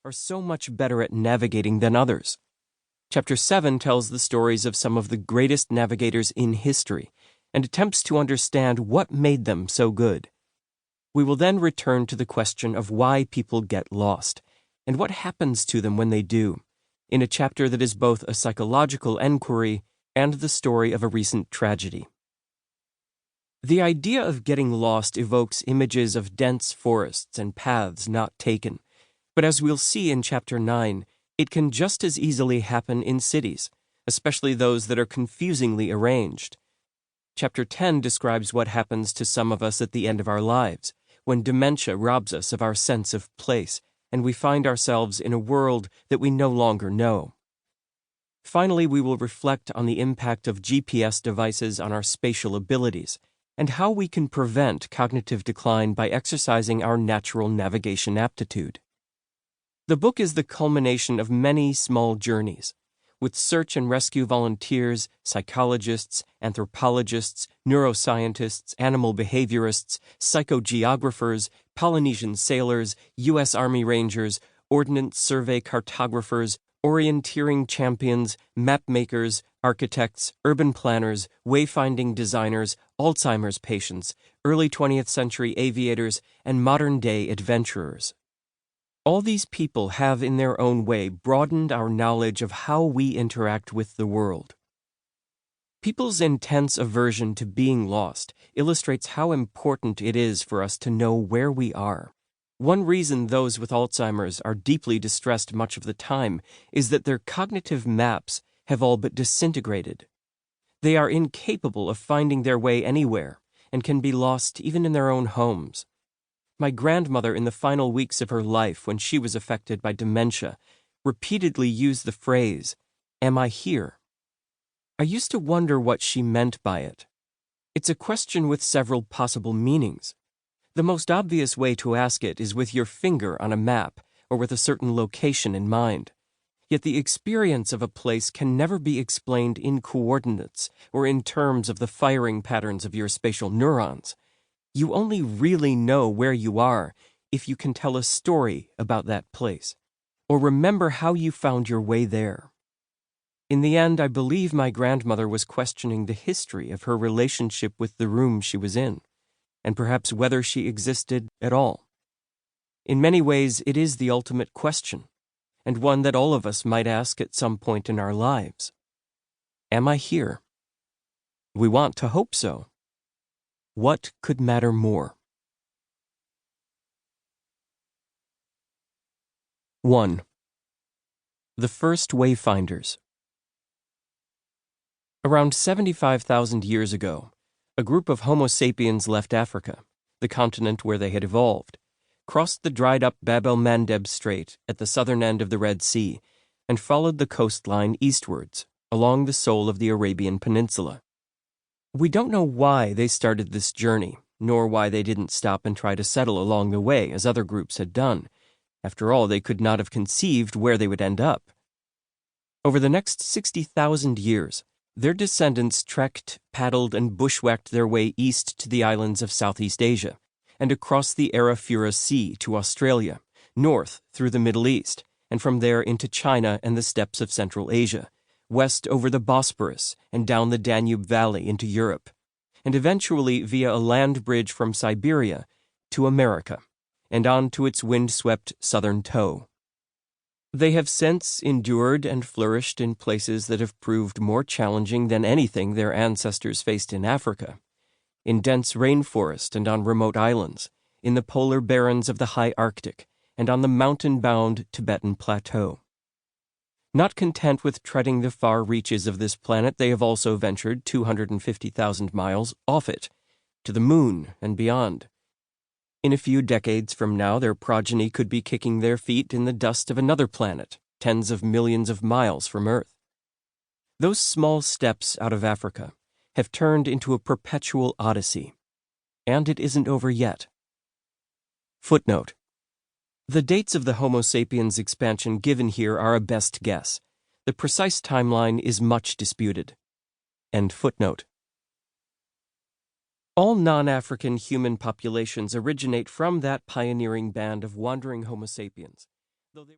are so much better at navigating than others. Chapter 7 tells the stories of some of the greatest navigators in history and attempts to understand what made them so good. We will then return to the question of why people get lost and what happens to them when they do, in a chapter that is both a psychological enquiry and the story of a recent tragedy. The idea of getting lost evokes images of dense forests and paths not taken, but as we'll see in Chapter 9, it can just as easily happen in cities, especially those that are confusingly arranged. Chapter 10 describes what happens to some of us at the end of our lives, when dementia robs us of our sense of place, and we find ourselves in a world that we no longer know. Finally, we will reflect on the impact of GPS devices on our spatial abilities, and how we can prevent cognitive decline by exercising our natural navigation aptitude. The book is the culmination of many small journeys, with search and rescue volunteers, psychologists, anthropologists, neuroscientists, animal behaviorists, psychogeographers, Polynesian sailors, U.S. Army Rangers, ordnance survey cartographers, orienteering champions, map makers, architects, urban planners, wayfinding designers, Alzheimer's patients, early 20th century aviators, and modern-day adventurers. All these people have in their own way broadened our knowledge of how we interact with the world. People's intense aversion to being lost illustrates how important it is for us to know where we are. One reason those with Alzheimer's are deeply distressed much of the time is that their cognitive maps have all but disintegrated. They are incapable of finding their way anywhere and can be lost even in their own homes. My grandmother, in the final weeks of her life when she was affected by dementia, repeatedly used the phrase, "Am I here?" I used to wonder what she meant by it. It's a question with several possible meanings. The most obvious way to ask it is with your finger on a map or with a certain location in mind. Yet the experience of a place can never be explained in coordinates or in terms of the firing patterns of your spatial neurons. You only really know where you are if you can tell a story about that place, or remember how you found your way there. In the end, I believe my grandmother was questioning the history of her relationship with the room she was in, and perhaps whether she existed at all. In many ways, it is the ultimate question, and one that all of us might ask at some point in our lives. Am I here? We want to hope so. What could matter more? 1. The first wayfinders. Around 75,000 years ago, a group of Homo sapiens left Africa, the continent where they had evolved, crossed the dried-up Bab el-Mandeb Strait at the southern end of the Red Sea, and followed the coastline eastwards, along the sole of the Arabian Peninsula. We don't know why they started this journey, nor why they didn't stop and try to settle along the way as other groups had done. After all, they could not have conceived where they would end up. Over the next 60,000 years, their descendants trekked, paddled, and bushwhacked their way east to the islands of Southeast Asia, and across the Arafura Sea to Australia, north through the Middle East, and from there into China and the steppes of Central Asia, west over the Bosporus and down the Danube Valley into Europe, and eventually via a land bridge from Siberia to America, and on to its wind-swept southern toe. They have since endured and flourished in places that have proved more challenging than anything their ancestors faced in Africa, in dense rainforest and on remote islands, in the polar barrens of the high Arctic, and on the mountain-bound Tibetan plateau. Not content with treading the far reaches of this planet, they have also ventured 250,000 miles off it, to the moon and beyond. In a few decades from now, their progeny could be kicking their feet in the dust of another planet, tens of millions of miles from Earth. Those small steps out of Africa have turned into a perpetual odyssey, and it isn't over yet. Footnote: the dates of the Homo sapiens expansion given here are a best guess. The precise timeline is much disputed. End footnote. All non-African human populations originate from that pioneering band of wandering Homo sapiens.